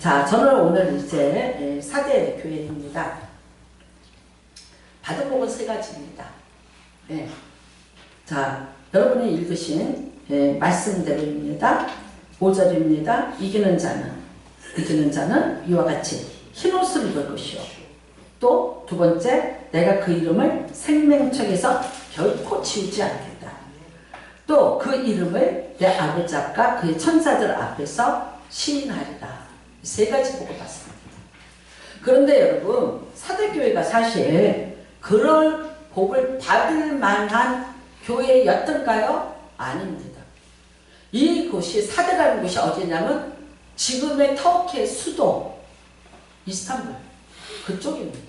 자, 저는 오늘 이제 사대 교회입니다. 받은 복은 세 가지입니다. 네. 자, 여러분이 읽으신 말씀대로입니다. 5절입니다. 이기는 자는 이와 같이 흰옷을 입을 것이요. 또 두 번째, 내가 그 이름을 생명책에서 결코 지우지 않겠다. 또 그 이름을 내 아버지 앞과 그의 천사들 앞에서 시인하리라. 세 가지 복을 받습니다. 그런데 여러분, 사대교회가 사실 그런 복을 받을 만한 교회였던가요? 아닙니다. 이곳이 사대라는 곳이 어디냐면 지금의 터키의 수도 이스탄불 그쪽입니다.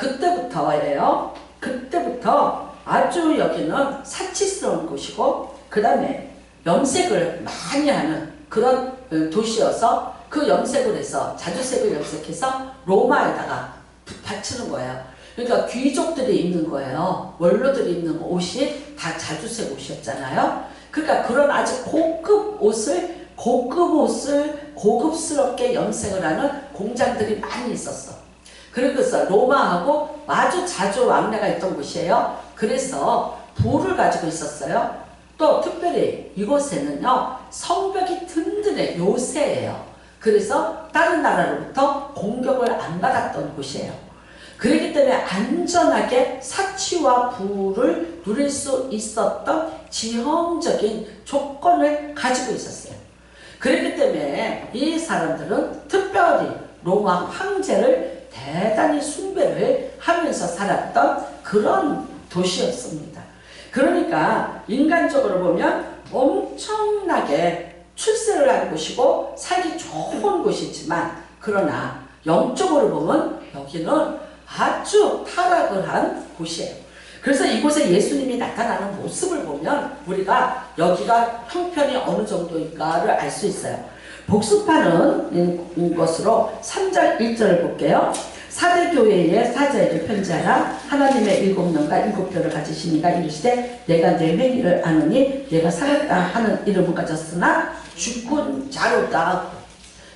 그때부터예요. 그때부터 아주 여기는 사치스러운 곳이고 그 다음에 염색을 많이 하는 그런 도시여서 그 염색을 해서 자주색을 염색해서 로마에다가 바치는 거예요. 그러니까 귀족들이 입는 거예요. 원로들이 입는 옷이 다 자주색 옷이었잖아요. 그러니까 그런 아주 고급 옷을 고급스럽게 염색을 하는 공장들이 많이 있었어. 그래서 로마하고 아주 자주 왕래가 있던 곳이에요. 그래서 부를 가지고 있었어요. 또 특별히 이곳에는요, 성벽이 든든해 요새예요. 그래서 다른 나라로부터 공격을 안 받았던 곳이에요. 그렇기 때문에 안전하게 사치와 부를 누릴 수 있었던 지형적인 조건을 가지고 있었어요. 그렇기 때문에 이 사람들은 특별히 로마 황제를 대단히 숭배를 하면서 살았던 그런 도시였습니다. 그러니까 인간적으로 보면 엄청나게 출세를 한 곳이고 살기 좋은 곳이지만 그러나 영적으로 보면 여기는 아주 타락을 한 곳이에요. 그래서 이곳에 예수님이 나타나는 모습을 보면 우리가 여기가 형편이 어느 정도인가를 알 수 있어요. 복습하는 것으로 3절 1절을 볼게요. 사대교회의 사자에게 편지하라. 하나님의 7명과 7별을 가지시니가 이르시되 내가 내 행위를 아느니 내가 살았다 하는 이름을 가졌으나 죽은 자로다.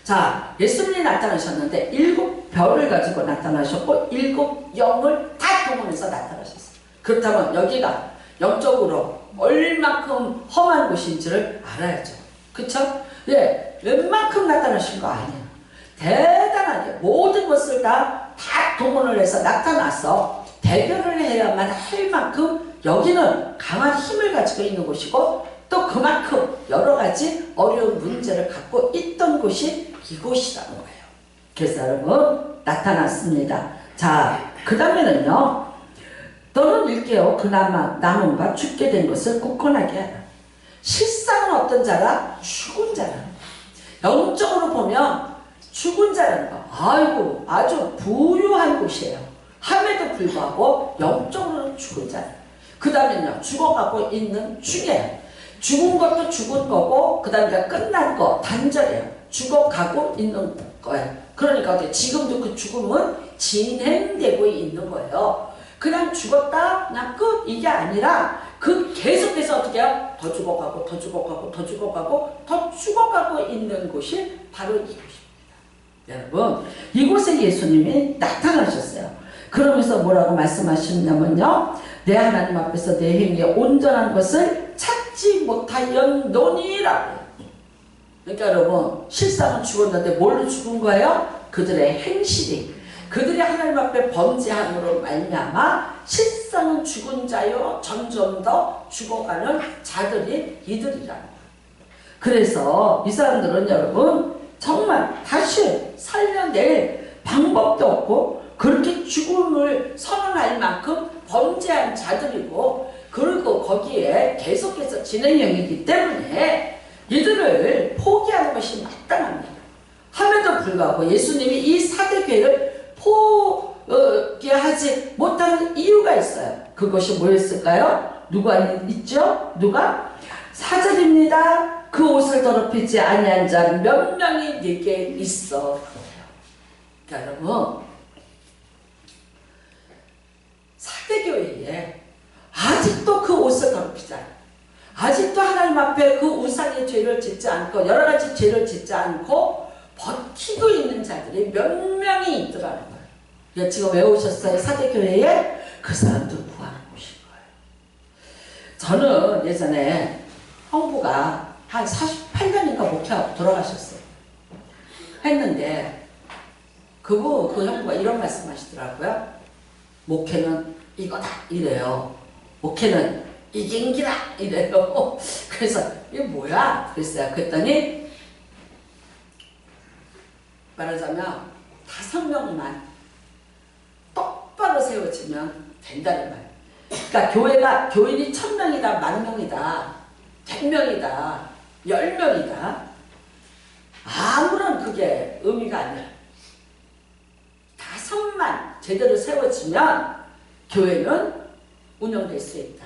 자, 예수님이 나타나셨는데 7별을 가지고 나타나셨고 7영을 다 동원해서 나타나셨어요. 그렇다면 여기가 영적으로 얼만큼 험한 곳인지를 알아야죠. 그쵸? 예, 웬만큼 나타나신 거 아니에요. 대단하게 모든 것을 다 동원을 해서 나타나서 대결을 해야만 할 만큼 여기는 강한 힘을 가지고 있는 곳이고 또 그만큼 여러 가지 어려운 문제를 갖고 있던 곳이 이곳이라는 거예요. 그래서 여러분 나타났습니다. 자, 그 다음에는요. 너는 일깨어 그 남은과 죽게 된 것을 굳건하게 하라. 실상은 어떤 자라? 죽은 자라는 거예요. 영적으로 보면 죽은 자라는 거. 아이고 아주 부유한 곳이에요. 함에도 불구하고 영적으로는 죽은 자예요. 그 다음에는요. 죽어가고 있는 중이에요. 죽은 것도 죽은 거고 그 다음에 끝난 거 단절이에요. 죽어가고 있는 거예요. 그러니까 어떻게 지금도 그 죽음은 진행되고 있는 거예요. 그냥 죽었다 그냥 끝 이게 아니라 그 계속해서 어떻게 해요? 더 죽어가고 더 죽어가고 더 죽어가고 더 죽어가고 있는 곳이 바로 이곳입니다. 여러분 이곳에 예수님이 나타나셨어요. 그러면서 뭐라고 말씀하셨냐면요. 내 하나님 앞에서 내 행위에 온전한 것을 찾지 못하였노니라고. 그러니까 여러분 실상은 죽었는데 뭘로 죽은 거예요? 그들의 행실이 그들이 하나님 앞에 범죄함으로 말미암아 실상은 죽은 자요 점점 더 죽어가는 자들이 이들이라는 거예요. 그래서 이 사람들은 여러분 정말 다시 살려낼 방법도 없고 그렇게 죽음을 선언할 만큼 범죄한 자들이고 그리고 거기에 계속해서 진행형이기 때문에 이들을 포기하는 것이 마땅합니다. 함에도 불구하고 예수님이 이 사대교회를 포기하지 못하는 이유가 있어요. 그것이 뭐였을까요? 누가 있죠? 누가? 4절입니다. 그 옷을 더럽히지 아니한 자 몇 명이 네게 있어. 그러니까 여러분 사대교회에 아직도 그 옷을 더럽히지 않아요. 아직도 하나님 앞에 그 우상의 죄를 짓지 않고 여러 가지 죄를 짓지 않고 버티고 목사들이 몇 명이 있더라는 거예요. 그러니까 지금 왜 오셨어요? 사대교회에? 그 사람들 구하는 곳인 거예요. 저는 예전에 형부가 한 48년인가 목회하고 돌아가셨어요. 했는데 그 형부가 이런 말씀 하시더라고요. 목회는 이거다 이래요. 목회는 이긴 기다 이래요. 그래서 이게 뭐야? 그랬어요. 그랬더니 말하자면 5명만 똑바로 세워지면 된다는 말. 그러니까 교인이 1000명이다, 10,000명이다, 100명이다, 10명이다. 아무런 그게 의미가 아니라 5만 제대로 세워지면 교회는 운영될 수 있다.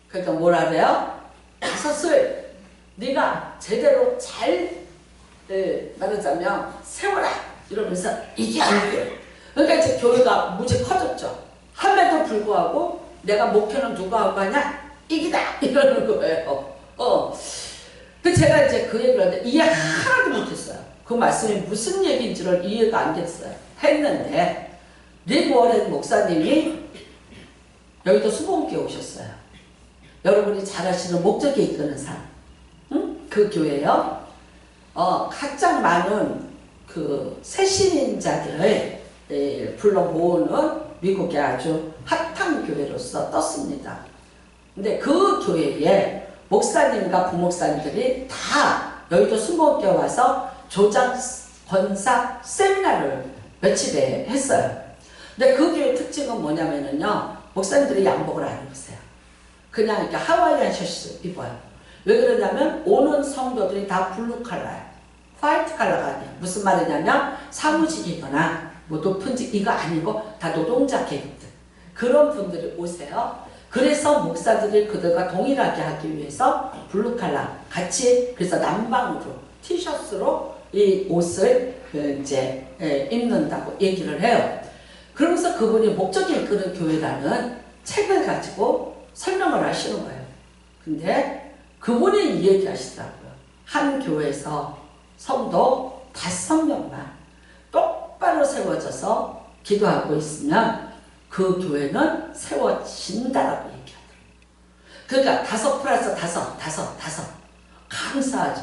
그러니까 뭐라 그래요? 5을 네가 제대로 잘 말하자면 세워라 이러면서 이게 아니에요. 그러니까 이제 교회가 무지 커졌죠. 함에도 불구하고 내가 목회는 누가 하고 하냐? 이기다 이러는 거예요. 그 제가 이제 그 얘기를 하는데 이해 하나도 못했어요. 그 말씀이 무슨 얘기인지를 이해가 안 됐어요. 했는데 릭 워렌 목사님이 여기도 수봉교회 오셨어요. 여러분이 잘 아시는 목적이 이끄는 삶. 응? 그 교회요. 가장 많은 그 새신인자들을 불러 모으는 미국의 아주 핫한 교회로서 떴습니다. 근데 그 교회에 목사님과 부목사님들이 다 여의도 수목교회 와서 조장 권사 세미나를 며칠에 했어요. 근데 그 교회 특징은 뭐냐면요. 목사님들이 양복을 안 입으세요. 그냥 이렇게 하와이안 셔츠 입어요. 왜 그러냐면 오는 성도들이 다 블루 컬러예요. 화이트 컬러가 아니에요. 무슨 말이냐면 사무직이거나 뭐 높은 직 이거 아니고 다 노동자 계급들. 그런 분들이 오세요. 그래서 목사들이 그들과 동일하게 하기 위해서 블루 컬러 같이 그래서 남방으로 티셔츠로 이 옷을 이제 입는다고 얘기를 해요. 그러면서 그분이 목적이 이끄는 교회라는 책을 가지고 설명을 하시는 거예요. 근데 그분이 이 얘기 하시더라고요. 한 교회에서 성도 5명만 똑바로 세워져서 기도하고 있으면 그 교회는 세워진다라고 얘기하더라고요. 그러니까 5 플러스 5 감사하죠.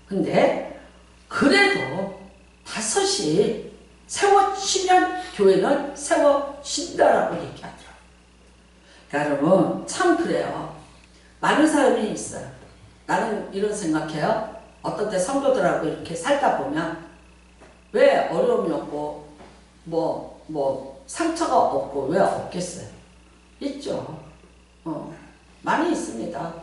근데 그래도 5이 세워지면 교회는 세워진다라고 얘기하더라고요. 그러니까 여러분 참 그래요. 많은 사람이 있어요. 나는 이런 생각해요. 어떤 때 성도들하고 이렇게 살다 보면 왜 어려움이 없고 뭐 상처가 없고 왜 없겠어요? 있죠. 많이 있습니다.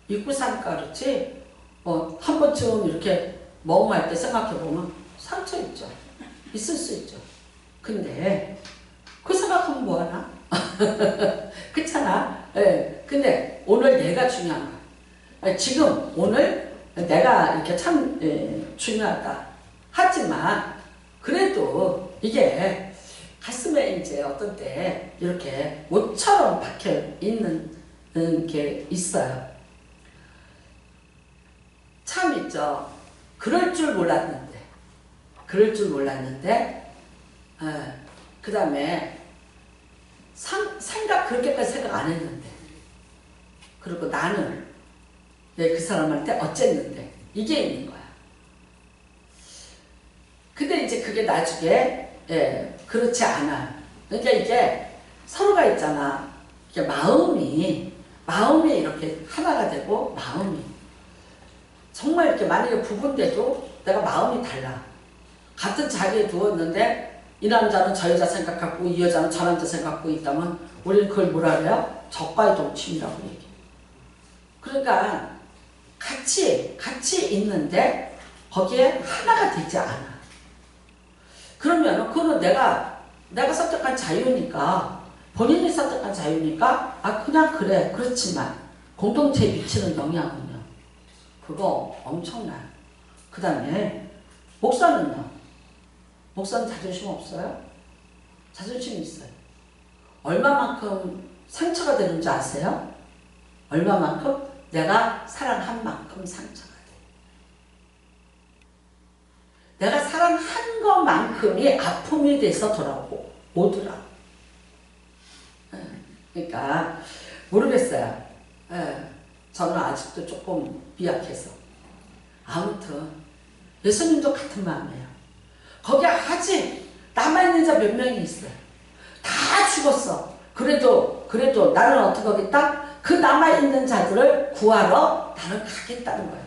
입고 사니까 그렇지 한 번쯤 이렇게 멍할 때 생각해보면 상처 있죠. 있을 수 있죠. 근데 그 생각하면 뭐하나? 그렇잖아. 예. 근데 오늘 내가 중요한 거야. 지금 오늘 내가 이렇게 참 중요하다. 하지만 그래도 이게 가슴에 이제 어떤 때 이렇게 못처럼 박혀 있는 게 있어요. 참 있죠. 그럴 줄 몰랐는데 그 다음에 그렇게까지 생각 안 했는데 그리고 나는 그 사람한테 어쨌는데 이게 있는 거야. 근데 이제 그게 나중에 그렇지 않아요. 그러니까 이게 서로가 있잖아. 이게 마음이 이렇게 하나가 되고 마음이 정말 이렇게 만약에 부부인데도 내가 마음이 달라. 같은 자리에 누웠는데 이 남자는 저 여자 생각하고 이 여자는 저 남자 생각하고 있다면 우리는 그걸 뭐라 그래요? 적과의 동침이라고 얘기해요. 그러니까 같이 있는데 거기에 하나가 되지 않아. 그러면 그거는 내가 선택한 자유니까 본인이 선택한 자유니까 그냥 그래. 그렇지만 공동체에 미치는 영향은요. 그거 엄청나요. 그 다음에 목사는요. 목사는 자존심 없어요? 자존심이 있어요. 얼마만큼 상처가 되는지 아세요? 얼마만큼? 내가 사랑한 만큼 상처가 돼. 내가 사랑한 것만큼이 아픔이 돼서 오더라. 그러니까 모르겠어요. 저는 아직도 조금 미약해서. 아무튼 예수님도 같은 마음이에요. 거기 아직 남아있는 자 몇 명이 있어요. 다 죽었어. 그래도 나는 어떻게 하겠다? 그 남아있는 자들을 구하러 나는 가겠다는 거예요.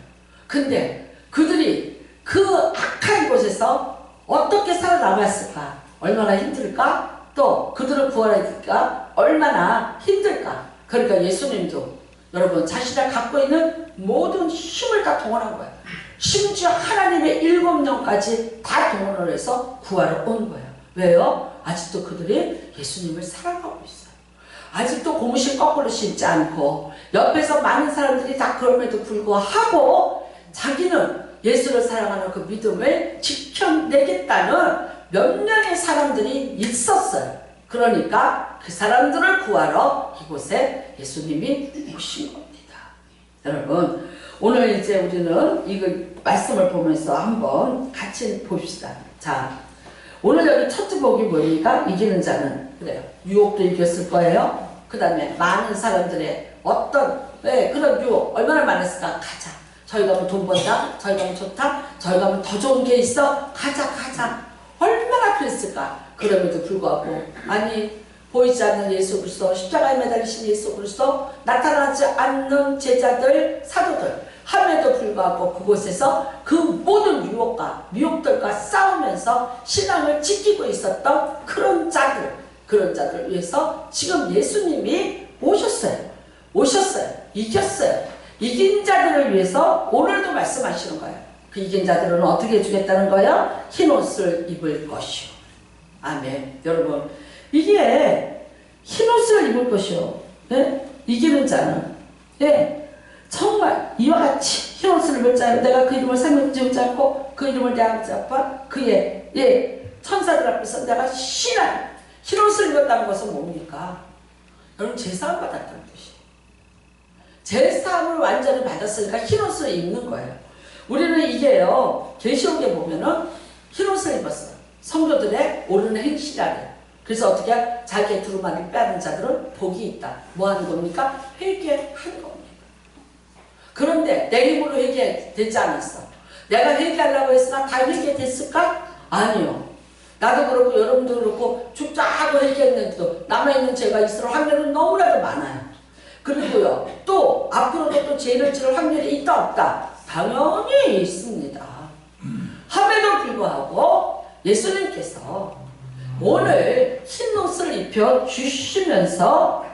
근데 그들이 그 악한 곳에서 어떻게 살아남았을까? 얼마나 힘들까? 또 그들을 구하니까 얼마나 힘들까? 그러니까 예수님도 여러분 자신이 갖고 있는 모든 힘을 다 동원한 거예요. 심지어 하나님의 7명까지 다 동원을 해서 구하러 온 거예요. 왜요? 아직도 그들이 예수님을 사랑하고 있어요. 아직도 고무신 거꾸로 신지 않고 옆에서 많은 사람들이 다 그럼에도 불구하고 자기는 예수를 사랑하는 그 믿음을 지켜내겠다는 몇 명의 사람들이 있었어요. 그러니까 그 사람들을 구하러 이곳에 예수님이 오신 겁니다. 여러분 오늘 이제 우리는 이거 말씀을 보면서 한번 같이 봅시다. 자, 오늘 여기 첫째 복이 뭐니까 이기는 자는 그래요. 유혹도 이겼을 거예요. 그 다음에 많은 사람들의 어떤 그런 유혹 얼마나 많았을까? 가자. 저희 가면 돈 번다. 저희 가면 좋다. 저희 가면 더 좋은 게 있어. 가자. 얼마나 그랬을까? 그럼에도 불구하고 아니 보이지 않는 예수 그리스도 십자가에 매달리신 예수 그리스도 나타나지 않는 제자들 사도들 함에도 불구하고 그곳에서 그 모든 유혹과 미혹들과 싸우면서 신앙을 지키고 있었던 그런 자들을 위해서 지금 예수님이 오셨어요. 이겼어요. 이긴 자들을 위해서 오늘도 말씀하시는 거예요. 그 이긴 자들은 어떻게 해주겠다는 거예요? 흰 옷을 입을 것이요. 아멘. 여러분 이게 흰 옷을 입을 것이요. 네? 이기는 자는 정말 이와 같이 흰 옷을 입을 자요. 내가 그 이름을 생명 지우지 않고 그 이름을 내가 잡아 그의 천사들 앞에서 내가 신한 흰 옷을 입었다는 것은 뭡니까? 여러분 제사함을 받았다는 뜻이에요. 제사함을 완전히 받았으니까 흰 옷을 입는 거예요. 우리는 이게요. 계시록에 보면은 흰 옷을 입었어요. 성도들의 옳은 행실이래요. 그래서 어떻게 자기의 두루마리를 빼앗는 자들은 복이 있다. 뭐 하는 겁니까? 회개하는 겁니다. 그런데 내 힘으로 회개되지 않았어. 내가 회개하려고 했으나 다 회개됐을까? 아니요. 나도 그렇고 여러분도 그렇고 죽자고 회개했는데도 남아있는 죄가 있을 확률은 너무나도 많아요. 그리고요. 또 앞으로도 또 죄를 지을 확률이 있다 없다? 당연히 있습니다. 함에도 불구하고 예수님께서 오늘 흰 옷을 입혀 주시면서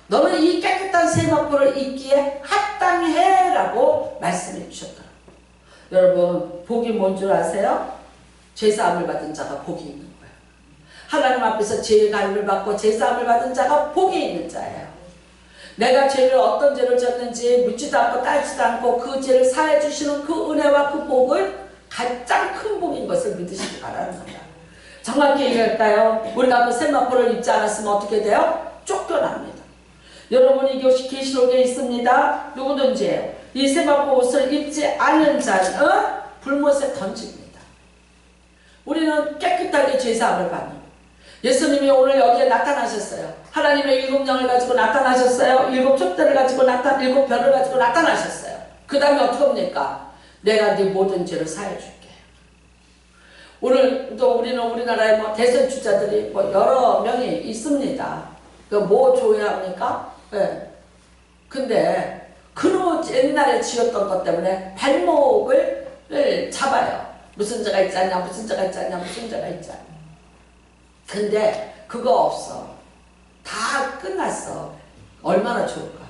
너는 이 깨끗한 세마포를 입기에 합당해 라고 말씀해 주셨더라고요. 여러분 복이 뭔 줄 아세요? 제사함을 받은 자가 복이 있는 거예요. 하나님 앞에서 죄의 가름을 받고 제사함을 받은 자가 복이 있는 자예요. 내가 어떤 죄를 졌는지 묻지도 않고 따지도 않고 그 죄를 사해 주시는 그 은혜와 그 복을 가장 큰 복인 것을 믿으시기 바랍니다. 정확히 얘기할까요? 우리가 그 세마포를 입지 않았으면 어떻게 돼요? 쫓겨납니다. 여러분 이것이 계시록에 있습니다. 누구든지 이 세마포 옷을 입지 않는 자는 불못에 던집니다. 우리는 깨끗하게 죄사함을 받는 예수님이 오늘 여기에 나타나셨어요. 하나님의 7영을 가지고 나타나셨어요. 7촛대를 가지고 7별을 가지고 나타나셨어요. 그 다음에 어떻게 합니까? 내가 네 모든 죄를 사해 줄게. 오늘도 우리는 우리나라에 대선 주자들이 여러 명이 있습니다. 뭐 줘야 합니까? 근데 그놈 옛날에 지었던 것 때문에 발목을 잡아요. 무슨 죄가 있지 않냐, 무슨 죄가 있지 않냐, 무슨 죄가 있지 않냐. 근데 그거 없어. 다 끝났어. 얼마나 좋을까?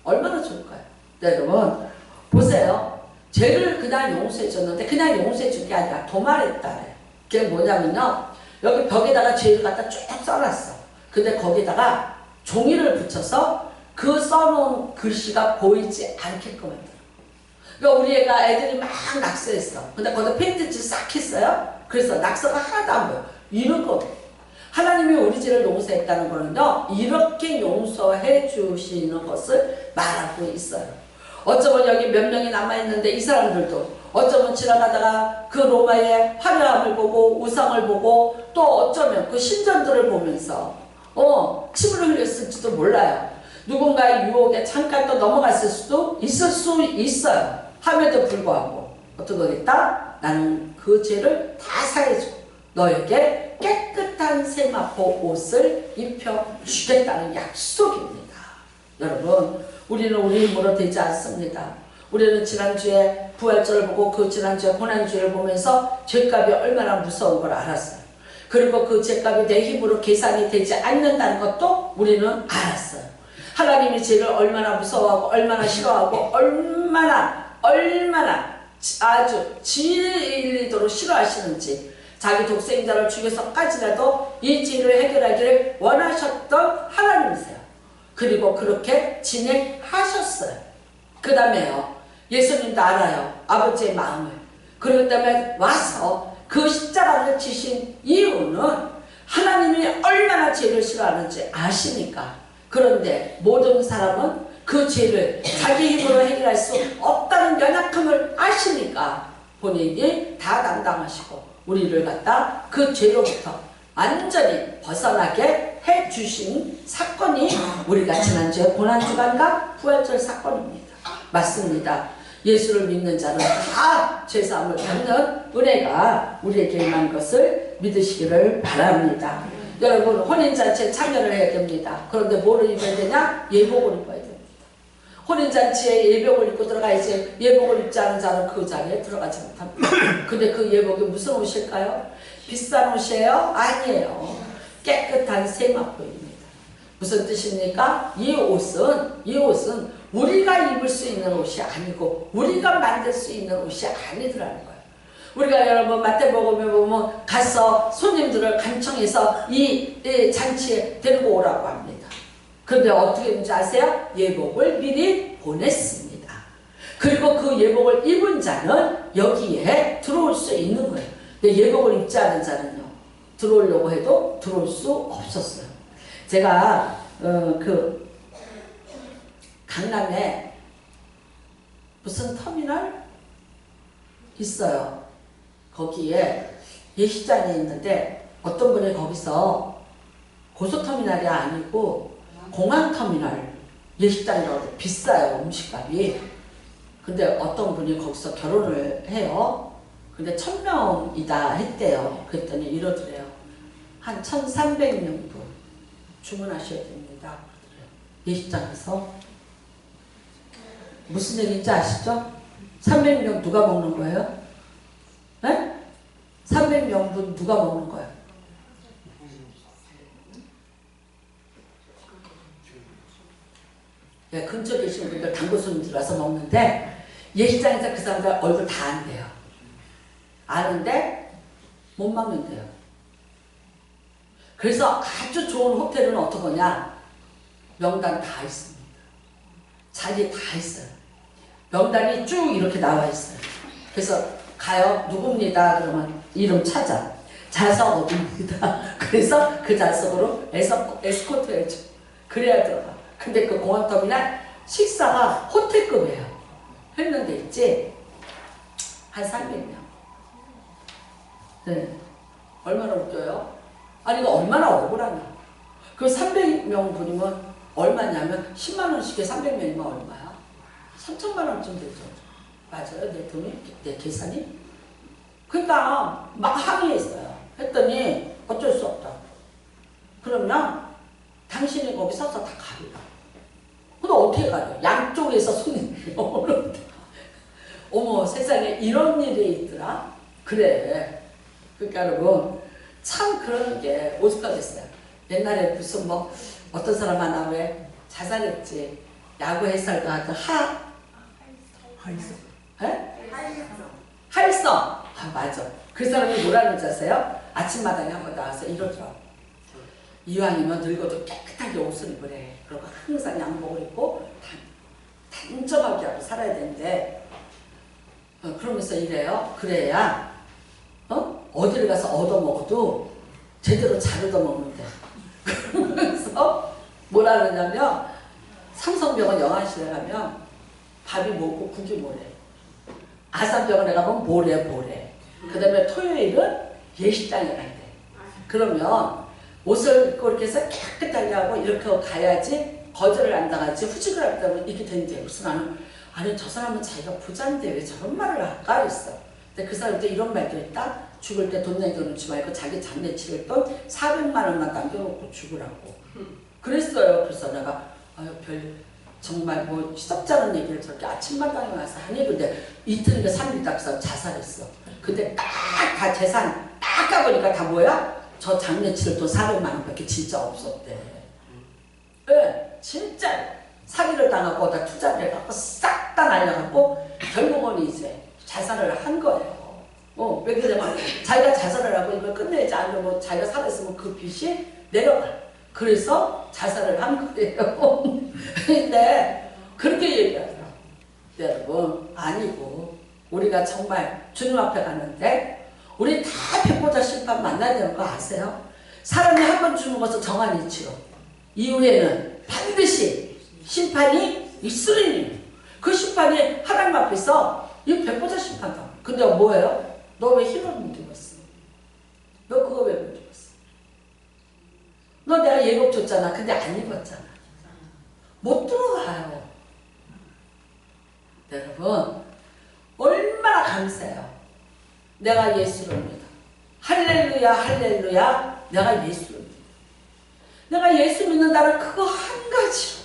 얼마나 좋을까요? 여러분 보세요. 죄를 그냥 용서해 줬는데 그냥 용서해 준 게 아니라 도말했다래. 그게 뭐냐면요. 여기 벽에다가 죄를 갖다 쭉 써놨어. 근데 거기다가 종이를 붙여서 그 써놓은 글씨가 보이지 않게끔 했더라. 그러니까 우리 애들이 막 낙서했어. 근데 거기다 페인트칠 싹 했어요. 그래서 낙서가 하나도 안 보여. 이런 거. 하나님이 우리 죄를 용서했다는 거는요. 이렇게 용서해 주시는 것을 말하고 있어요. 어쩌면 여기 몇 명이 남아있는데 이 사람들도 어쩌면 지나가다가 그 로마의 화려함을 보고 우상을 보고 또 어쩌면 그 신전들을 보면서 침을 흘렸을지도 몰라요. 누군가의 유혹에 잠깐 또 넘어갔을 수도 있을 수 있어요. 함에도 불구하고 어떻게 하겠다? 나는 그 죄를 다 사해주고 너에게 깨끗한 세마포 옷을 입혀주겠다는 약속입니다. 여러분, 우리는 우리 힘으로 되지 않습니다. 우리는 지난주에 부활절을 보고 그 지난주에 고난주를 보면서 죄값이 얼마나 무서운 걸 알았어요. 그리고 그 죄값이 내 힘으로 계산이 되지 않는다는 것도 우리는 알았어요. 하나님이 죄를 얼마나 무서워하고 얼마나 싫어하고 얼마나 아주 질리도록 싫어하시는지, 자기 독생자를 죽여서까지라도 이 죄를 해결하기를 원하셨던 하나님이세요. 그리고 그렇게 진행하셨어요. 그 다음에요, 예수님도 알아요, 아버지의 마음을. 그렇기 때문에 와서 그 십자가를 지신 이유는 하나님이 얼마나 죄를 싫어하는지 아시니까. 그런데 모든 사람은 그 죄를 자기 힘으로 해결할 수 없다는 연약함을 아시니까 본인이 다 담당하시고 우리를 갖다 그 죄로부터 완전히 벗어나게 해주신 사건이 우리가 지난주에 고난주간과 부활절 사건입니다. 맞습니다. 예수를 믿는 자는 다 죄사함을 받는 은혜가 우리에게 임한 것을 믿으시기를 바랍니다. 여러분, 혼인잔치에 참여를 해야 됩니다. 그런데 뭐를 입어야 되냐? 예복을 입어야 됩니다. 혼인잔치에 예복을 입고 들어가야지 예복을 입지 않은 자는 그 자리에 들어가지 못합니다. 근데 그 예복이 무슨 옷일까요? 비싼 옷이에요? 아니에요. 깨끗한 세마포입니다. 무슨 뜻입니까? 이 옷은 우리가 입을 수 있는 옷이 아니고 우리가 만들 수 있는 옷이 아니더라는 거예요. 우리가 여러분 마태복음에 보면 가서 손님들을 간청해서 이 잔치에 데리고 오라고 합니다. 그런데 어떻게 했는지 아세요? 예복을 미리 보냈습니다. 그리고 그 예복을 입은 자는 여기에 들어올 수 있는 거예요. 근데 예복을 입지 않은 자는요, 들어오려고 해도 들어올 수 없었어요. 제가 그 강남에 무슨 터미널 있어요. 거기에 예식장이 있는데 어떤 분이 거기서 고속터미널이 아니고 공항터미널 예식장이라고 해서 비싸요, 음식값이. 근데 어떤 분이 거기서 결혼을 해요. 근데 1000명이다 했대요. 그랬더니 이러더래요. 한 1300명분 주문하셔야 됩니다. 예식장에서. 무슨 얘기인지 아시죠? 300명 누가 먹는 거예요? 네? 300명분 누가 먹는 거예요? 네, 근처에 계신 분들 단골 손님들 와서 먹는데 예식장에서 그 사람들 얼굴 다 안돼요. 아는데 못 먹는데요. 그래서 아주 좋은 호텔은 어떡하냐? 명단 다 있습니다. 자리 다 있어요. 명단이 쭉 이렇게 나와 있어요. 그래서 가요. 누굽니다. 그러면 이름 찾아. 좌석 어디입니다. 그래서 그 좌석으로 에스코트 해줘. 그래야 들어가. 근데 그 공항터미널 식사가 호텔급이에요. 했는데 있지? 한 300명. 네. 얼마나 웃겨요? 아니 이거 얼마나 억울하냐. 그 300명 분이면 얼마냐면 10만원씩에 300명이면 얼마야? 3천만원쯤 되죠. 맞아요? 내 돈이? 내 계산이? 그러니까 막 항의했어요. 했더니 어쩔 수 없다. 그러면 당신이 거기 서서 다 가리라. 근데 어떻게 가요? 양쪽에서 손님들이 오는데. 어머 세상에 이런 일이 있더라? 그래. 그러니까 여러분 참 그런 게 오죽하겠어요. 옛날에 무슨 뭐 어떤 사람 하나 왜 자살했지. 야구 해설도 하던 하일성. 아 맞아. 그 사람이 뭐라는 줄 아세요? 아침마당에 한번 나와서 이러더라고. 이왕이면 늙어도 깨끗하게 옷을 입으래. 그리고 항상 양복을 입고 단정하게 하고 살아야 되는데 그러면서 이래요. 그래야 어디를 가서 얻어먹어도 제대로 잘 얻어먹는데. 그러면서 뭐라 그러냐면 삼성병원 영안실에 가면 밥이 뭐고 국이 뭐래. 아산병원에 가면 모레. 그 다음에 토요일은 예식장에 간대. 그러면 옷을 입고 이렇게 해서 깨끗하게 하고 이렇게 가야지 거절을 안 당하지 후직을 한다면 이렇게 된대. 그래서 나는 아니 저 사람은 자기가 부자인데 왜 저런 말을 할까 했어. 근데 그 사람한테 이런 말도 했다. 죽을 때 돈 남겨놓지 말고 자기 장례 치를 돈 400만 원만 남겨놓고 죽으라고. 그랬어요. 그래서 내가 아유 정말 뭐 시덥지 않은 얘기를 저렇게 아침마당에 와서 하니. 근데 이틀인가 3일 딱서 자살했어. 근데 딱 다 재산 딱 까보니까 다 뭐야? 저 장례 치를 돈 400만 원밖에 진짜 없었대. 네, 진짜 사기를 당하고 다 투자를 해갖고 싹 다 날려갖고 결국은 이제 자살을 한 거예요. 왜 그러냐면 자기가 자살을 하고 이걸 끝내지 않으면 자기가 살았으면 그 빚이 내려가. 그래서 자살을 한 거예요. 근데 그렇게 얘기하더라고. 여러분 아니고 우리가 정말 주님 앞에 가는데 우리 다 백보자 심판 만나야 되는 거 아세요? 사람이 한 번 주는 것은 정한 이치요. 이후에는 반드시 심판이 있으리니 그 심판이 하나님 앞에서 이 백보자 심판다. 근데 뭐예요? 너 왜 힘을 못 입었어? 너 그거 왜 못 입었어? 너 내가 예복 줬잖아. 근데 안 입었잖아. 못 들어가요. 여러분 얼마나 감사해요. 내가 예수를 믿어. 할렐루야 할렐루야. 내가 예수를 믿어. 내가 예수 믿는다는 그거 한 가지로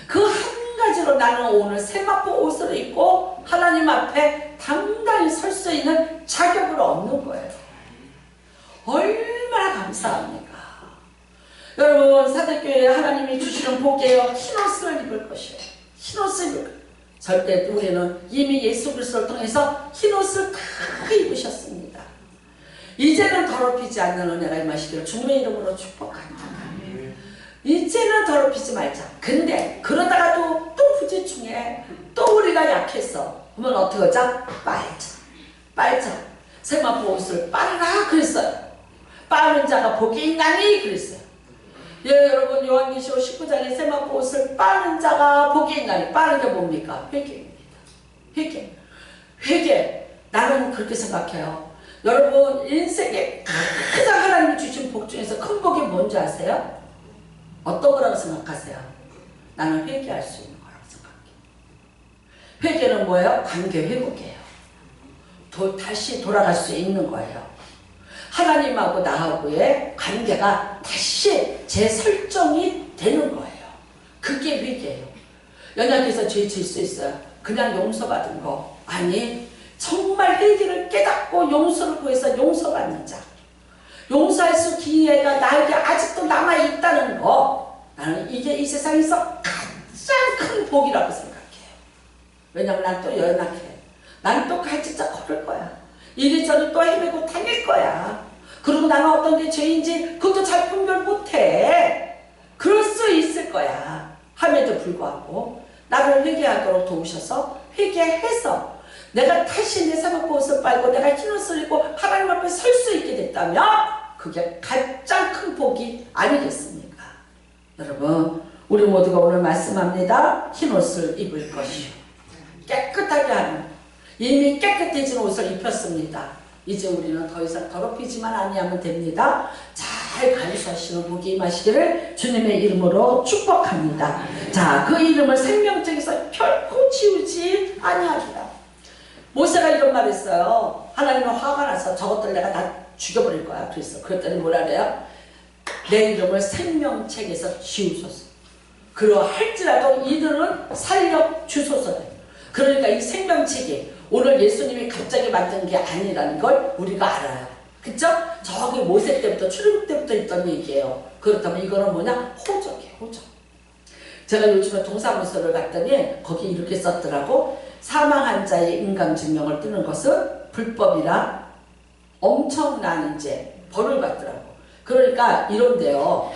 그 한 가지로 나는 오늘 세마포 옷을 입고 하나님 앞에 당당히 설 수 있는 자격을 얻는 거예요. 얼마나 감사합니까? 여러분 사대교회에 하나님이 주시는 복이에요. 흰옷을 입을 것이에요. 흰옷을 입을 것이에요. 절대 우리는 이미 예수 그리스도를 통해서 흰옷을 다 입으셨습니다. 이제는 더럽히지 않는 은혜가 임하시기를 주님의 이름으로 축복합니다. 이제는 더럽히지 말자. 근데 그러다가도 또 후지충에 또 우리가 약해서 그러면 어떻게 하자? 빨자. 세마포 옷을 빨라 그랬어요. 빠른 자가 복이 있나니 그랬어요. 예, 여러분 요한계시록 19장에 세마포 옷을 빠른 자가 복이 있나니. 빠른 게 뭡니까? 회개. 나는 그렇게 생각해요. 여러분 인생에 가장 하나님이 주신 복 중에서 큰 복이 뭔지 아세요? 어떤 거라고 생각하세요? 나는 회개할 수 있는 거라고 생각해요. 회개는 뭐예요? 관계 회복이에요. 다시 돌아갈 수 있는 거예요. 하나님하고 나하고의 관계가 다시 재설정이 되는 거예요. 그게 회개예요. 연약해서 죄 질 수 있어요. 그냥 용서받은 거. 아니 정말 회개를 깨닫고 용서를 구해서 용서받는 자. 용서할 수 기회가 나에게 아직도 남아있다는 거. 나는 이게 이 세상에서 가장 큰 복이라고 생각해요. 왜냐면 난 또 연약해. 난 또 갈짓자 걸을 거야. 이리저리 또 헤매고 다닐 거야. 그리고 나는 어떤 게 죄인지 그것도 잘 분별 못해. 그럴 수 있을 거야. 함에도 불구하고 나를 회개하도록 도우셔서 회개해서 내가 다시 내 사먹고 옷을 빨고 내가 흰옷을 입고 하나님 앞에 설 수 있게 됐다면 그게 가장 큰 복이 아니겠습니까? 여러분 우리 모두가 오늘 말씀합니다. 흰옷을 입을 것이요 깨끗하게 하는 이미 깨끗해진 옷을 입혔습니다. 이제 우리는 더 이상 더럽히지만 아니하면 됩니다. 잘 가르치시는 복이 임하시기를 주님의 이름으로 축복합니다. 자, 그 이름을 생명책에서 결코 지우지 아니하리라. 모세가 이런 말 했어요. 하나님은 화가 나서 저것들 내가 다 죽여버릴 거야. 그랬더니 뭐라 그래요? 내 이름을 생명책에서 지우소서. 그러할지라도 이들은 살려 주소서. 그러니까 이 생명책이 오늘 예수님이 갑자기 만든 게 아니라는 걸 우리가 알아요. 그쵸? 저기 모세 때부터 출애굽 때부터 있던 얘기예요. 그렇다면 이거는 뭐냐? 호적이에요. 호적. 제가 요즘에 동사무소를 갔더니 거기 이렇게 썼더라고. 사망한 자의 인감증명을 뜨는 것은 불법이라 엄청난 이제 벌을 받더라고. 그러니까 이런데요.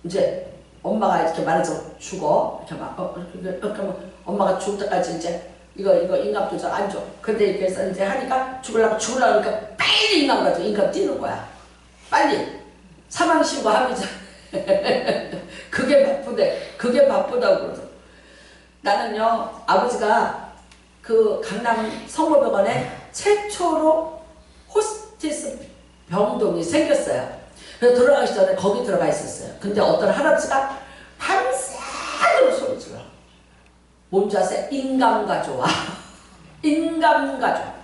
이제 엄마가 이렇게 말해서 죽어. 이렇게 막 이렇게 엄마가 죽을 때까지 이제 이거 인감도장 안 줘. 근데 이렇게 해서 이제 하니까 죽으려고 하니까 빨리 인감 가지고 인감 뛰는 거야. 빨리 사망신고 하기 전에. 그게 바쁘대. 그게 바쁘다고 그러죠. 나는요 아버지가 그 강남 성모병원에 최초로 호스티스 병동이 생겼어요. 그래서 들어가기 전에 거기 들어가 있었어요. 근데 어떤 할아버지가 밤새도록 소리 질러. 뭔지 아세요? 인간과 좋아. 인간과 좋아.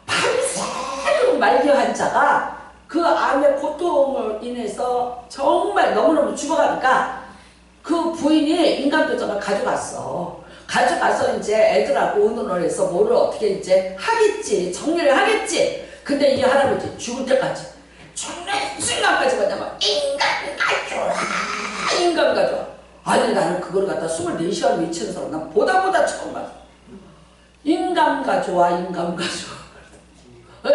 밤새도록 말기 환자가 그 암의 고통을 인해서 정말 너무너무 죽어가니까 그 부인이 인간표정을 가져갔어. 가져가서 이제 애들하고 의논을 해서 뭐를 어떻게 이제 하겠지. 정리를 하겠지. 근데 이 할아버지 죽을 때까지 죽는 순간까지 뭐냐면 인간과 좋아. 인간과 좋아. 아니 나는 그걸 갖다 24시간 외치는 사람 난 보다 처음 봤어. 인간과 좋아. 인간과 좋아.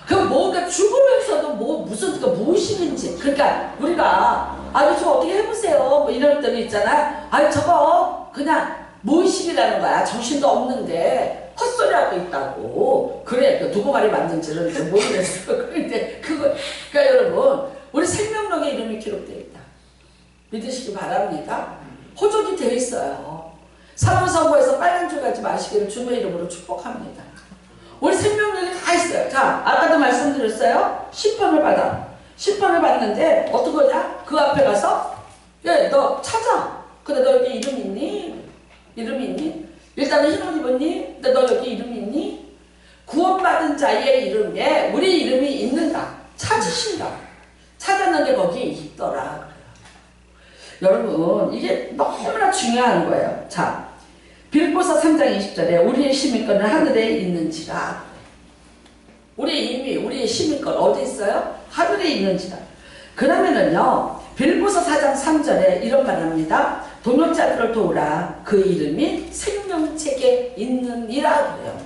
그 뭔가 죽으면서도 뭐 무슨 그 무엇이는지 그러니까 우리가 아니 저 어떻게 해보세요 뭐 이럴 때는 있잖아. 아니 저거 그냥 무의식이라는 거야. 정신도 없는데 헛소리하고 있다고. 그래 누구 말이 맞는지는 모르겠어. 그런데 그거 그러니까 여러분 우리 생명록에 이름이 기록되어 있다. 믿으시기 바랍니다. 호적이 되어 있어요. 사무선고에서 빨간 줄 가지 마시기를 주님의 이름으로 축복합니다. 우리 생명력이 다 있어요. 자, 아까도 말씀드렸어요. 시편을 받아. 시편을 받는데 어떤 거냐? 그 앞에 가서 예, 너 찾아. 근데 너 여기 이름 있니? 이름이 있니? 일단은 흰옷 입었니? 근데 너 여기 이름이 있니? 구원받은 자의 이름에 우리 이름이 있는가? 찾으신다. 찾았는데 거기 있더라. 여러분 이게 너무나 중요한 거예요. 자, 빌보서 3장 20절에 우리의 시민권은 하늘에 있는지라. 우리의 시민권 어디 있어요? 하늘에 있는지라. 그러면은요 빌보서 4장 3절에 이런 말 합니다. 동역자들을 도우라. 그 이름이 생명책에 있느니라 그래요.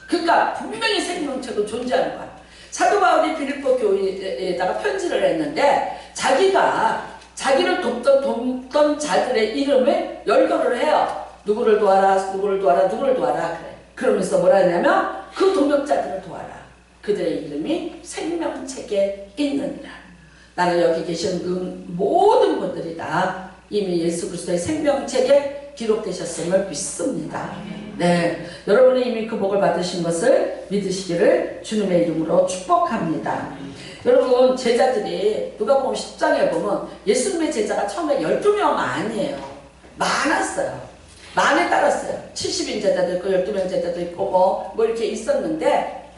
그러니까 분명히 생명책은 존재하는 거야. 사도 바울이 빌립보 교회에다가 편지를 했는데 자기를 돕던 자들의 이름을 열거를 해요. 누구를 도와라, 누구를 도와라, 누구를 도와라 그래. 그러면서 뭐라 했냐면 그 동역자들을 도와라. 그들의 이름이 생명책에 있느니라. 나는 여기 계신 그 모든 분들이 다 이미 예수 그리스도의 생명책에 기록되셨음을 믿습니다. 네, 여러분이 이미 그 복을 받으신 것을 믿으시기를 주님의 이름으로 축복합니다. 여러분 제자들이 누가복음 10장에 보면 예수님의 제자가 처음에 12명 아니에요. 많았어요. 많이 따랐어요. 70인 제자도 있고 12명 제자도 있고 뭐 이렇게 있었는데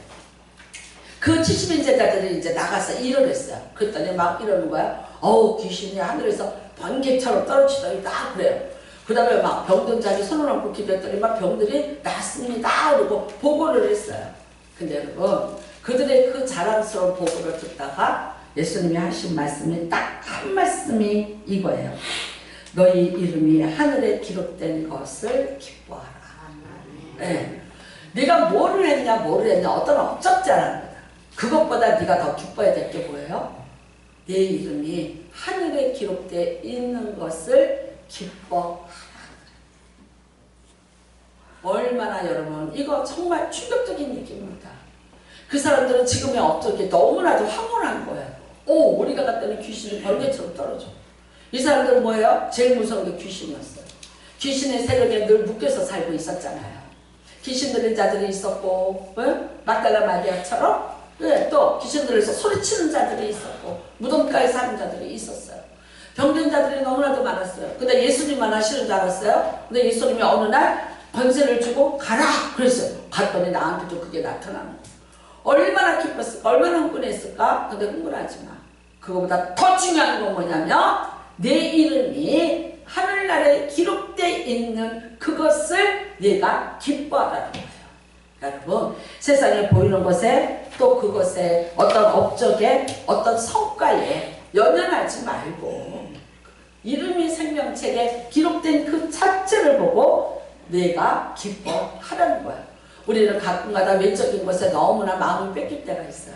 그 70인 제자들이 이제 나가서 일을 했어요. 그랬더니 막 이러는 거야. 어우 귀신이 하늘에서 번개처럼 떨어지더이다 그래요. 그 다음에 막 병든 자리 손을 얹고 기도했더니 막 병들이 낫습니다 그러고 보고를 했어요. 근데 여러분 그들의 그 자랑스러운 보고를 듣다가 예수님이 하신 말씀이 딱 한 말씀이 이거예요. 너희 이름이 하늘에 기록된 것을 기뻐하라. 네. 네가 뭐를 했냐 어떤 업적자라는 거다. 그것보다 네가 더 기뻐해야 될 게 뭐예요? 내 이름이 하늘에 기록되어 있는 것을 기뻐하라. 얼마나 여러분 이거 정말 충격적인 얘기입니다. 그 사람들은 지금의 업적이 너무나도 황홀한 거예요. 오, 우리가 갔더니 귀신이 번개처럼 떨어져. 이 사람들은 뭐예요? 제일 무서운 게 귀신이었어요. 귀신의 세력에 늘 묶여서 살고 있었잖아요. 귀신 들린 자들이 있었고, 막달라 마리아처럼 또 귀신 들려서 소리치는 자들이 있었고, 무덤가에 사는 자들이 있었어요. 병든 자들이 너무나도 많았어요. 근데 예수님만 하시는 줄 알았어요. 근데 예수님이 어느 날 권세를 주고 가라 그랬어요. 갔더니 나한테도 그게 나타나는 거예요. 얼마나 기뻤을까? 얼마나 흥분했을까? 근데 흥분하지 마. 그거보다 더 중요한 건 뭐냐면 내 이름이 하늘나라에 기록되어 있는 그것을 내가 기뻐하라는 거예요. 여러분 세상에 보이는 것에 또 그것에 어떤 업적에 어떤 성과에 연연하지 말고 이름이 생명책에 기록된 그 자체를 보고 내가 기뻐하라는 거예요. 우리는 가끔가다 외적인 것에 너무나 마음을 뺏길 때가 있어요.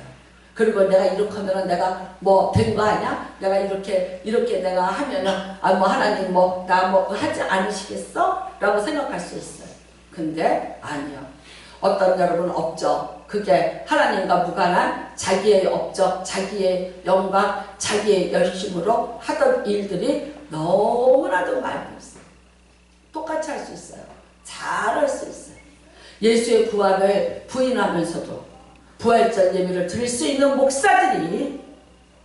그리고 내가 이렇게 하면은 내가 뭐 된 거 아니야? 내가 이렇게 내가 하면은 뭐 하나님 나 하지 않으시겠어? 라고 생각할 수 있어요. 근데 아니요. 어떤 여러분 업적 그게 하나님과 무관한 자기의 업적, 자기의 영광, 자기의 열심으로 하던 일들이 너무나도 많이 있어요. 똑같이 할 수 있어요. 잘 할 수 있어요. 예수의 부활을 부인하면서도 부활절 예배를 드릴 수 있는 목사들이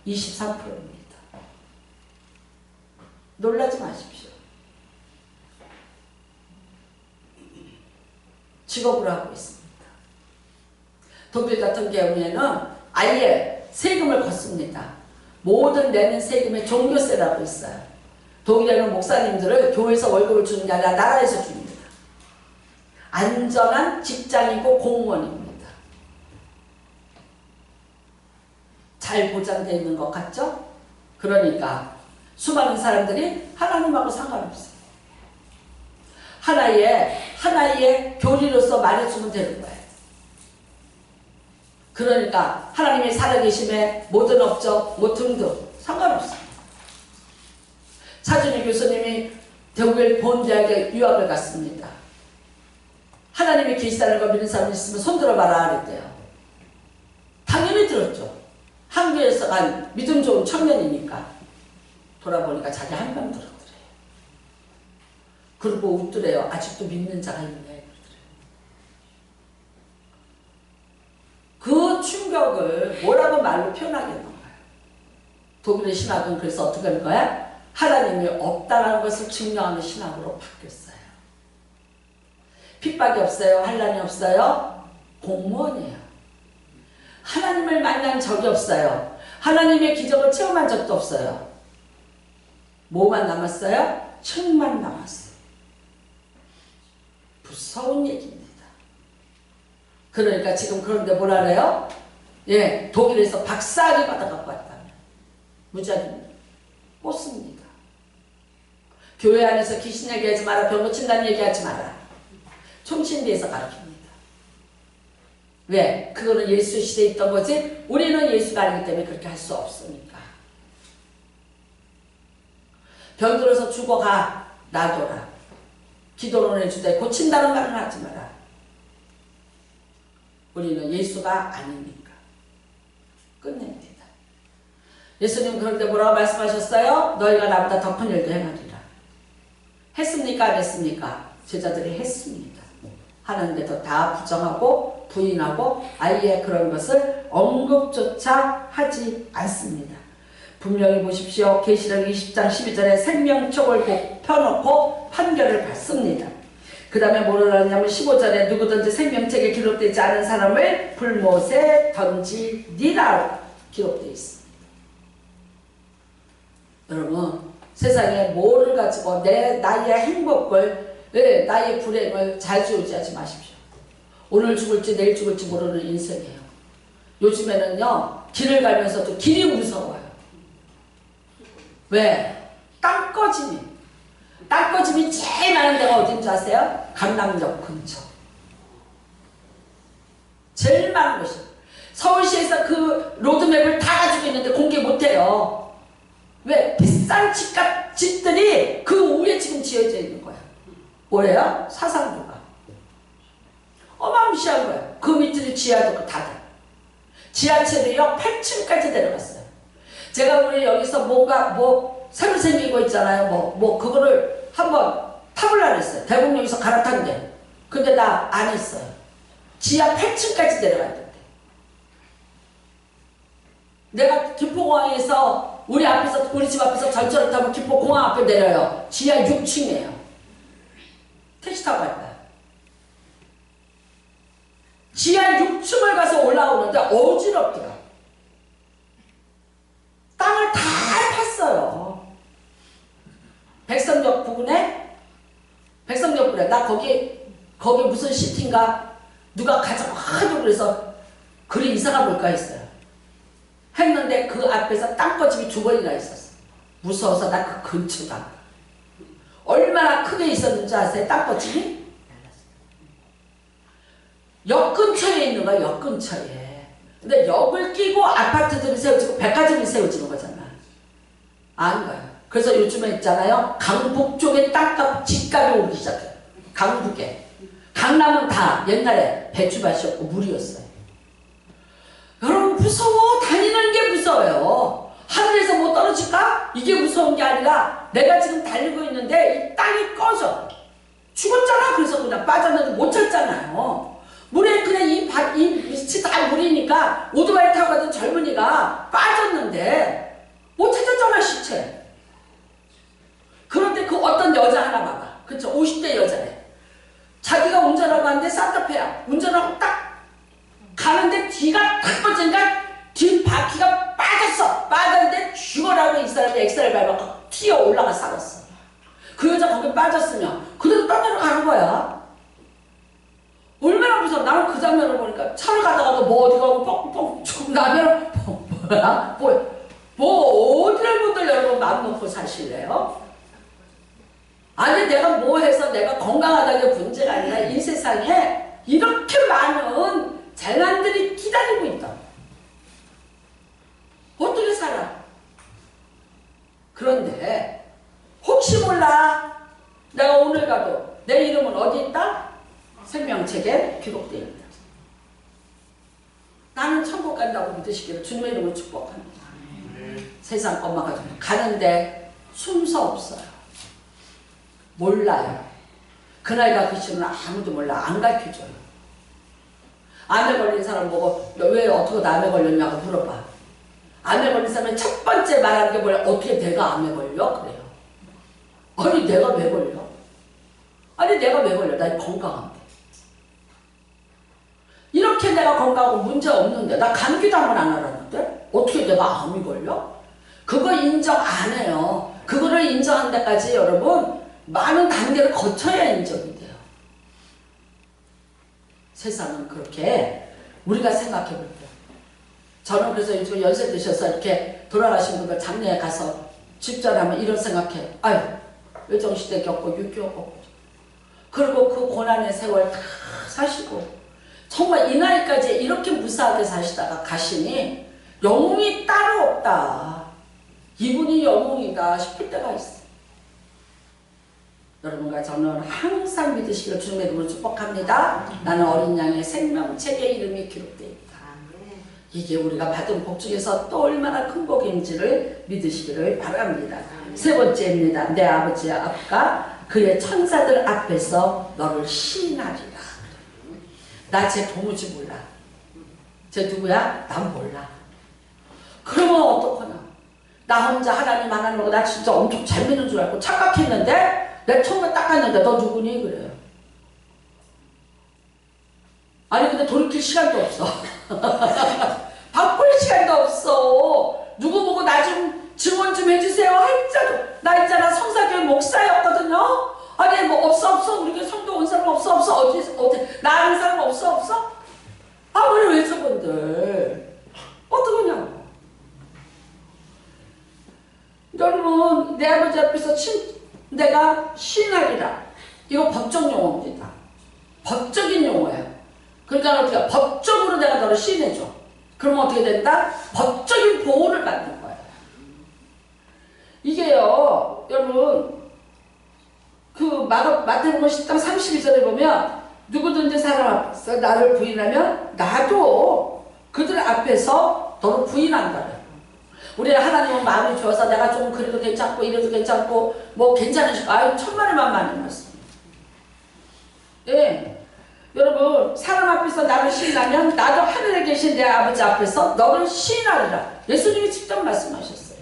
23%입니다. 놀라지 마십시오. 직업으로 하고 있습니다. 독일 같은 경우에는 아예 세금을 걷습니다. 모든 내는 세금에 종교세라고 있어요. 독일에는 목사님들을 교회에서 월급을 주는 게 아니라 나라에서 줍니다. 안전한 직장이고 공무원입니다. 잘 보장되어 있는 것 같죠? 그러니까 수많은 사람들이 하나님하고 상관없어요. 하나의 교리로서 말해주면 되는 거예요. 그러니까 하나님의 살아계심에 모든 업적, 뭐 등등 상관없어요. 차준희 교수님이 독일 본대학에 유학을 갔습니다. 하나님이 계시다는 걸 믿는 사람이 있으면 손들어봐라 그랬대요. 당연히 들었죠. 한국에서 간 믿음 좋은 청년이니까. 돌아보니까 자기 한 명 들었더래요. 그리고 웃더래요. 아직도 믿는 자가 있네. 그 충격을 뭐라고 말로 표현하겠는가요? 독일의 신학은 그래서 어떻게 하는 거야? 하나님이 없다는 것을 증명하는 신학으로 바뀌었어요. 핍박이 없어요. 환난이 없어요. 공무원이에요. 하나님을 만난 적이 없어요. 하나님의 기적을 체험한 적도 없어요. 뭐만 남았어요? 책만 남았어요. 무서운 얘기입니다. 그러니까 지금 그런데 뭐라 그래요? 예, 독일에서 박사학위 받아갖고 왔다면 무작위입니다. 꽂습니다. 교회 안에서 귀신 얘기하지 마라. 병 고친다는 얘기하지 마라. 총신대에서 가르칩니다. 왜? 그거는 예수 시대에 있던 거지 우리는 예수가 아니기 때문에 그렇게 할 수 없으니까. 병들어서 죽어가 놔둬라. 기도를 해주되 고친다는 말은 하지 마라. 우리는 예수가 아니니까. 끝냅니다. 예수님 그런데 뭐라고 말씀하셨어요? 너희가 나보다 더 큰 일도 행하리라. 했습니까? 안 했습니까? 제자들이 했습니다. 하는데도 다 부정하고 부인하고 아예 그런 것을 언급조차 하지 않습니다. 분명히 보십시오. 계시록 20장 12절에 생명책을 펴놓고 판결을 받습니다. 그 다음에 뭐라 하냐면 15절에 누구든지 생명책에 기록되지 않은 사람을 불못에 던지리라 기록되어 있습니다. 여러분 세상에 뭐를 가지고 나의 행복을 나의 불행을 좌지우지하지 마십시오. 오늘 죽을지 내일 죽을지 모르는 인생이에요. 요즘에는요 길을 가면서도 길이 무서워요. 왜? 땅꺼짐이 제일 많은 데가 어딘 줄 아세요? 강남역 근처. 제일 많은 곳이에요. 서울시에서 그 로드맵을 다 가지고 있는데 공개 못해요. 왜? 비싼 집들이 그 위에 지금 지어져 있는 거야. 뭐예요? 사상도가. 어마무시한 거예요. 그 밑으로 지하도 다 돼. 지하철이요 8층까지 내려갔어요. 제가 우리 여기서 뭔가 새로 생기고 있잖아요. 그거를 한번 타보려고 했어요. 대곡역에서 갈아탔는데. 근데 나 안 했어요. 지하 8층까지 내려갔는데. 내가 김포공항에서 우리 집 앞에서 전철을 타고 김포공항 앞에 내려요. 지하 6층이에요. 택시 타고 갈 거야. 지하 6층을 가서 올라오는데 어지럽더라. 땅을 다 팠어요. 백성역 부근에 나 거기 무슨 시티인가 누가 가자고 하도 그래서 그리 이사가 볼까 했어요. 했는데 그 앞에서 땅거집이 2번이나 있었어. 무서워서 나 그 근처도 안 가. 얼마나 크게 있었는지 아세요? 땅거집이? 역 근처에 있는 거야. 역 근처에. 근데 역을 끼고 아파트들이 세워지고 백화점이 세워지는 거잖아. 아닌가요? 그래서 요즘에 있잖아요. 강북 쪽에 땅값 집값이 오르기 시작해요. 강북에. 강남은 다 옛날에 배추밭이었고 물이었어요. 여러분 무서워. 다니는 게 무서워요. 하늘에서 뭐 떨어질까? 이게 무서운 게 아니라 내가 지금 달리고 있는데 이 땅이 꺼져. 죽었잖아. 그래서 그냥 빠졌는데 못 쳤잖아요. 물에 그냥 이 밑이 다 물이니까 오토바이 타고 가던 젊은이가 빠졌는데 못 찾았잖아, 시체. 그런데 그 어떤 여자 하나 봐봐. 그쵸? 50대 여자래. 자기가 운전하고 하는데 산타페야. 운전하고 딱 가는데 뒤가 탁 빠지니까 뒤 바퀴가 빠졌어. 빠졌는데 죽어라고 이 사람이 엑셀을 밟아서 튀어 올라가 살았어. 그 여자 거기 빠졌으면 그대로 딴 데로 가는 거야. 얼마나 무서워. 나는 그 장면을 보니까 차를 가다가도 뭐 어디 가고 뻥뻥 쭉 나면 뭐야? 뭐 어디를 분들 여러분 마음 놓고 사실래요? 아니 내가 뭐 해서 내가 건강하다는 게 문제가 아니라 이 세상에 이렇게 많은 재난들이 기다리고 있다. 어떻게 살아? 그런데 혹시 몰라 내가 오늘 가도 내 이름은 어디 있다? 생명책에 기록되어 있다. 나는 천국 간다고 믿으시기를 주님의 이름으로 축복합니다. 세상 것만 가지고 가는데 순서 없어요. 몰라요. 그날과 그 시는 아무도 몰라. 안 가르쳐줘요. 암에 걸린 사람 보고 왜 어떻게 암에 걸렸냐고 물어봐. 암에 걸린 사람이 첫 번째 말하는 게 뭐야? 어떻게 내가 암에 걸려? 그래요. 아니 내가 왜 걸려? 아니 내가 왜 걸려? 나 건강한데. 이렇게 내가 건강하고 문제 없는데 나 감기도 한 번 안 알았는데 어떻게 내가 암이 걸려? 그거 인정 안 해요. 그거를 인정한 데까지 여러분 많은 단계를 거쳐야 인정이 돼요. 세상은 그렇게 우리가 생각해 볼 때 저는 그래서 요즘 연세 드셔서 이렇게 돌아가신 분들 장례에 가서 집전하면 이런 생각해. 아유 외정시대 겪고 6.25 겪고 그리고 그 고난의 세월 다 사시고 정말 이 나이까지 이렇게 무사하게 사시다가 가시니 영웅이 따로 없다. 이분이 영웅이다 싶을 때가 있어. 여러분과 저는 항상 믿으시기를 주님의 이름으로 축복합니다. 나는 어린 양의 생명책에 이름이 기록되어 있다. 이게 우리가 받은 복 중에서 또 얼마나 큰 복인지를 믿으시기를 바랍니다. 세 번째입니다. 내 아버지 앞과 그의 천사들 앞에서 너를 시인하리라. 나 쟤 도무지 몰라. 쟤 누구야? 난 몰라. 그러면 어떡하나? 나 혼자 하나님 하나님 하고 나 진짜 엄청 잘 믿는 줄 알고 착각했는데 내 처음에 딱 갔는데 너 누구니? 그래요. 아니 근데 돌이킬 시간도 없어. 바꿀 시간도 없어. 누구 보고 나 좀 증언 좀 해주세요. 할자도 나 있잖아 성사교회 목사였거든요. 아니 뭐 없어 우리 교회 성도 온 사람 없어 어디 나 아는 사람 없어. 아 우리 외조분들 어떡하냐고. 여러분 내 아버지 앞에서 내가 시인하리라. 이거 법적 용어입니다. 법적인 용어예요. 그러니까 어떻게 법적으로 내가 너를 시인해줘. 그러면 어떻게 된다? 법적인 보호를 받는 거예요. 이게요 여러분 그 마태복음 10장 32절에 보면 누구든지 사람 앞에서 나를 부인하면 나도 그들 앞에서 너를 부인한다. 우리는 하나님은 마음이 주어서 내가 좀 그래도 괜찮고 이래도 괜찮고 뭐 괜찮으시고 아유 천만의 만만의 말씀. 예, 여러분 사람 앞에서 나를 시인하면 나도 하늘에 계신 내 아버지 앞에서 너를 시인하리라. 예수님이 직접 말씀하셨어요.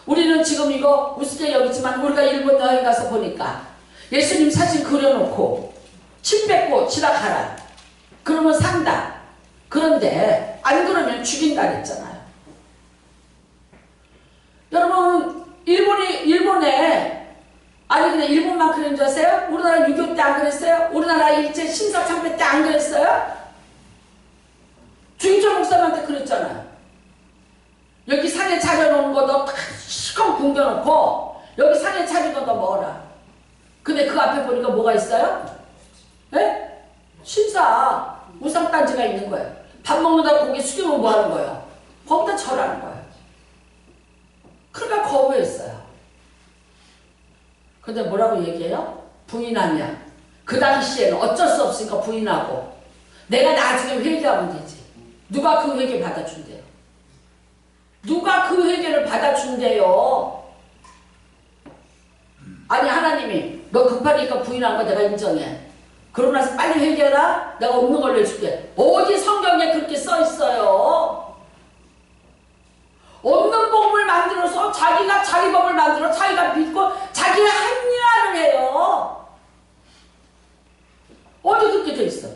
우리는 지금 이거 우습게 여기지만 우리가 일본 여행 가서 보니까 예수님 사진 그려놓고 침 뱉고 지나가라. 그러면 산다. 그런데 안 그러면 죽인다 그랬잖아요. 여러분 일본에 아니 그냥 일본만 그런 줄 아세요? 우리나라 6.25 때 안 그랬어요? 우리나라 일제 신사참배 때 안 그랬어요? 주인철 목사님한테 그랬잖아요. 여기 산에 차려놓은 거도 다 시커먼 굶겨놓고 여기 산에 차린 거도 먹어라. 근데 그 앞에 보니까 뭐가 있어요? 예? 신사 우상단지가 있는 거예요. 밥 먹는다고 고개 숙이면 뭐 하는 거예요? 거기다 절하는 거예요. 그러니까 거부했어요. 근데 뭐라고 얘기해요? 부인하면 그 당시에는 어쩔 수 없으니까 부인하고 내가 나중에 회개하면 되지. 누가 그 회개 받아준대요? 누가 그 회개를 받아준대요? 아니 하나님이 너 급하니까 부인한 거 내가 인정해. 그러고 나서 빨리 회개해라. 내가 없는 걸로 해줄게. 어디 성경에 그렇게 써 있어요? 없는 법을 만들어서 자기가 자기 법을 만들어 자기가 믿고 자기가 합리화를 해요. 어디 그렇게 돼 있어?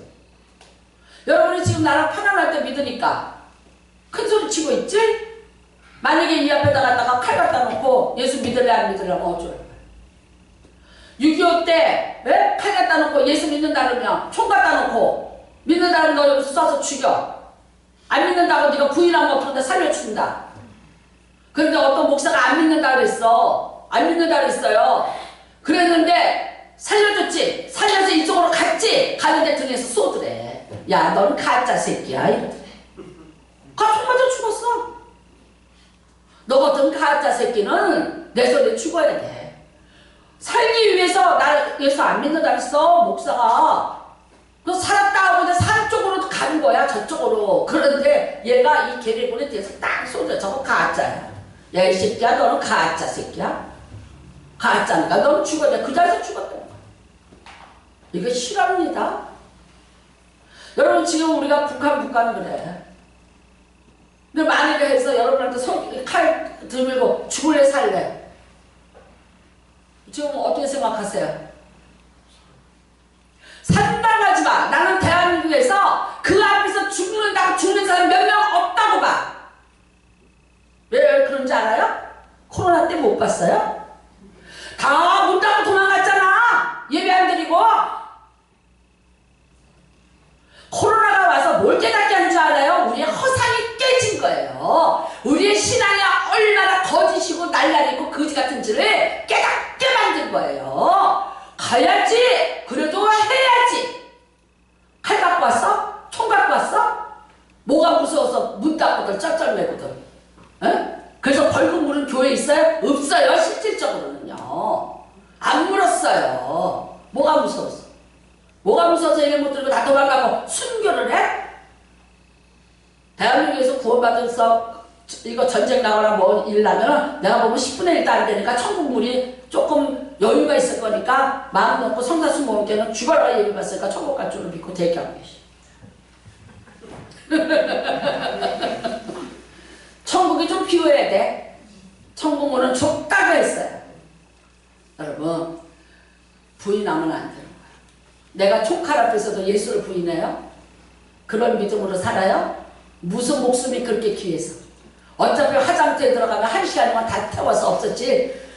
여러분이 지금 나랑 편안할 때 믿으니까 큰 소리 치고 있지? 만약에 이 앞에다 갖다가 칼 갖다 놓고 예수 믿을래 안 믿을래 하면 어쩌래? 6.25 때 칼 갖다 놓고 예수 믿는다 그러면 총 갖다 놓고 믿는다 그러면 너 여기서 쏴서 죽여. 안 믿는다고 네가 부인하면 어떡한다? 살려준다. 그런데 어떤 목사가 안 믿는다 그랬어. 안 믿는다 그랬어요. 그랬는데 살려줬지. 살려서 이쪽으로 갔지. 가는데 등에서 쏘더래. 야, 넌 가짜 새끼야 이러더래. 총 맞아 죽었어. 너 같은 가짜 새끼는 내 손에 죽어야 돼. 살기 위해서 나 예수 안 믿는다 그랬어. 목사가. 너 살았다 하고 산 쪽으로 간 거야. 저쪽으로. 그런데 얘가 이 계리분에 대해서 딱 쏘더래. 저거 가짜야. 야, 이 새끼야, 너는 가짜 새끼야? 가짜니까 너는 죽어야 돼. 그 자리에서 죽었다는 거야. 이거 실화입니다. 여러분, 지금 우리가 북한 그래. 근데 만약에 해서 여러분한테 칼 들밀고 죽을래 살래? 지금 어떻게 생각하세요? 산당하지 마. 나는 대한민국에서 그 앞에서 죽는 사람 몇 명 없다고 봐. 왜 그런지 알아요? 코로나 때 못 봤어요? 다 문 닫고 도망갔잖아. 예배 안 드리고. 코로나가 와서 뭘 깨닫게 한 줄 알아요? 우리의 허상이 깨진 거예요. 우리의 신앙이 얼마나 거짓이고 날라리고 거지 같은 줄을 깨닫게 만든 거예요. 가야지. 그래도 해야지. 칼 갖고 왔어? 총 갖고 왔어? 뭐가 무서워서 문 닫고들 쩔쩔매고들. 그래서 벌금 물은 교회 있어요? 없어요. 실질적으로는요. 안 물었어요. 뭐가 무서웠어? 뭐가 무서워서 얘네 못 들고 다 도망가고 순교를 해? 대한민국에서 구원받아서 이거 전쟁 나거나 뭐 일 나면 내가 보면 10분의 1도 안 되니까 천국물이 조금 여유가 있을 거니까 마음 놓고 성사수 모음께는 죽어라 얘기 봤으니까 천국 갈 줄을 믿고 대기하고 계시. 천국이 좀 비워야 돼. 천국문은 좁다고 했어요. 여러분, 부인하면 안 되는 거야. 내가 총칼 앞에서도 예수를 부인해요? 그런 믿음으로 살아요? 무슨 목숨이 그렇게 귀해서. 어차피 화장터에 들어가면 1시간이면 다 태워서 없었지.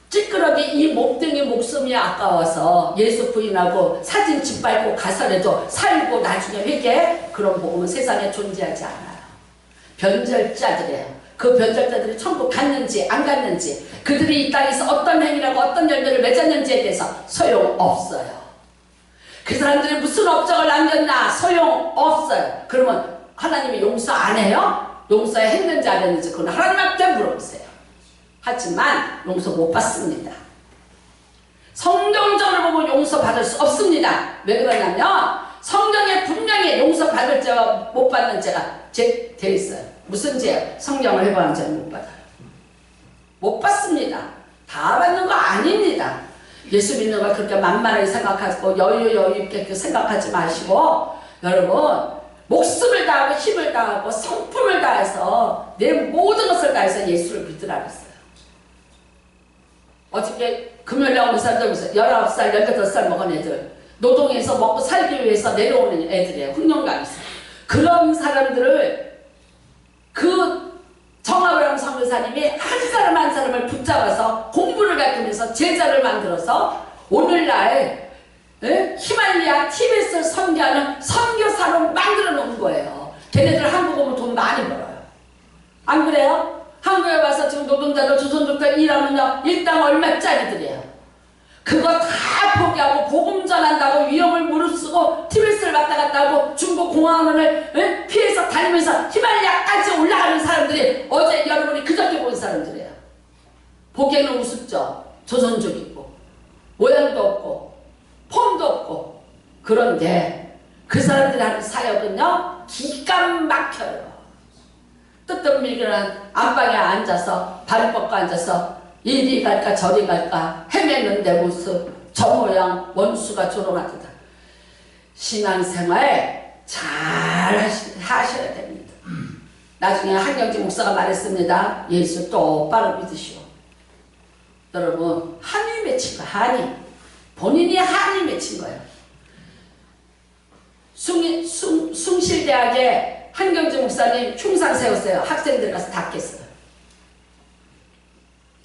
찌끄러기 이 목등이 목숨이 아까워서 예수 부인하고 사진 짓밟고 가설해도 살고 나중에 회개, 그런 복음은 세상에 존재하지 않아요. 변절자들이에요. 그 변절자들이 천국 갔는지 안 갔는지, 그들이 이 땅에서 어떤 행위라고 어떤 열매를 맺었는지에 대해서 소용없어요. 그 사람들이 무슨 업적을 남겼나 소용없어요. 그러면 하나님이 용서 안 해요? 용서했는지 안 했는지 그건 하나님한테 물어보세요. 하지만 용서 못 받습니다. 성경적으로 보면 용서받을 수 없습니다. 왜 그러냐면 성경에 분명히 용서받을 죄와 못 받는 죄가 돼 있어요. 무슨 죄요? 성경을 해보는 죄는 못 받아요. 못 받습니다. 다 받는 거 아닙니다. 예수 믿는 걸 그렇게 만만하게 생각하고 여유 있게 생각하지 마시고, 여러분 목숨을 다하고 힘을 다하고 성품을 다해서 내 모든 것을 다해서 예수를 믿으라 그랬어요. 어떻게 금요일에 오는 사람들 보세요. 19살, 18살 먹은 애들, 노동해서 먹고 살기 위해서 내려오는 애들이에요. 흑룡강에서. 그런 사람들을 그 정아브라함 선교사님이 한 사람 한 사람을 붙잡아서 공부를 가르치면서 제자를 만들어서 오늘날 히말리아 티벳을 선교하는 선교사로 만들어 놓은 거예요. 걔네들 한국 오면 돈 많이 벌어요. 안 그래요? 한국에 와서 지금 노동자들 조선족들 일하면요 일당 얼마짜리들이에요. 그거 다 포기하고 복음 전한다고 위험을 무릅쓰고 티베트를 왔다 갔다 하고 중국 공항을 피해서 다니면서 히말리아까지 올라가는 사람들이 어제 여러분이 그저께 본 사람들이에요. 보기에는 우습죠. 조선족이고 모양도 없고 폼도 없고. 그런데 그 사람들이 하는 사역은요 기가 막혀요. 뜨뜻미기는 안방에 앉아서 발 뻗고 앉아서 이리 갈까 저리 갈까 헤매는 내 모습, 저 모양 원수가 조롱하듯다. 신앙생활 잘 하셔야 됩니다. 나중에 한경지 목사가 말했습니다. 예수 똑바로 믿으시오. 여러분, 한이 맺힌 거야. 한이. 본인이 한이 맺힌 거예요. 숭실대학에 한경지 목사님 흉상 세웠어요. 학생들 가서 다 깼어요.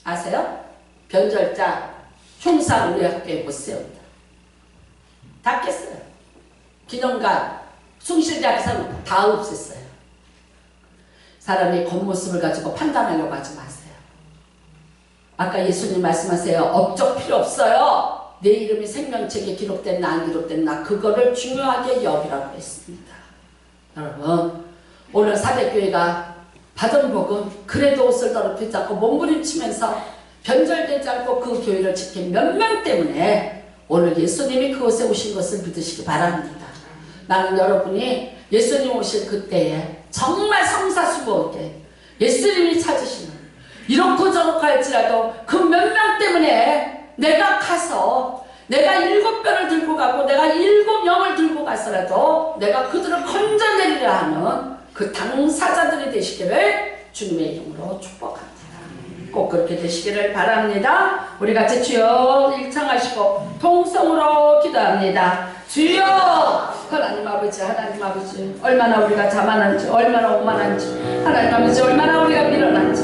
아세요? 변절자 흉상 우리 학교에 못 세운다. 다 깼어요. 기념관 숭실대학에서는 다 없앴어요. 사람이 겉모습을 가지고 판단하려고 하지 마세요. 아까 예수님 말씀하세요. 업적 필요 없어요. 내 이름이 생명책에 기록됐나 안 기록됐나 그거를 중요하게 여기라고 했습니다. 여러분, 오늘 사대교회가 받은 복은 그래도 옷을 더럽히지 않고 몸부림치면서 변절되지 않고 그 교회를 지킨 몇 명 때문에 오늘 예수님이 그곳에 오신 것을 믿으시기 바랍니다. 나는 여러분이 예수님 오실 그때에 정말 성사수고하게 예수님이 찾으시는 이렇고 저렇고 할지라도 그 몇 명 때문에 내가 가서 내가 7뼈를 들고 가고 내가 7영을 들고 가서라도 내가 그들을 건져내리라 하는 그 당사자들이 되시기를 주님의 이름으로 축복합니다. 꼭 그렇게 되시기를 바랍니다. 우리 같이 주여 일창하시고 통성으로 기도합니다. 주여 하나님 아버지, 하나님 아버지, 얼마나 우리가 자만한지, 얼마나 오만한지, 하나님 아버지 얼마나 우리가 밀어난지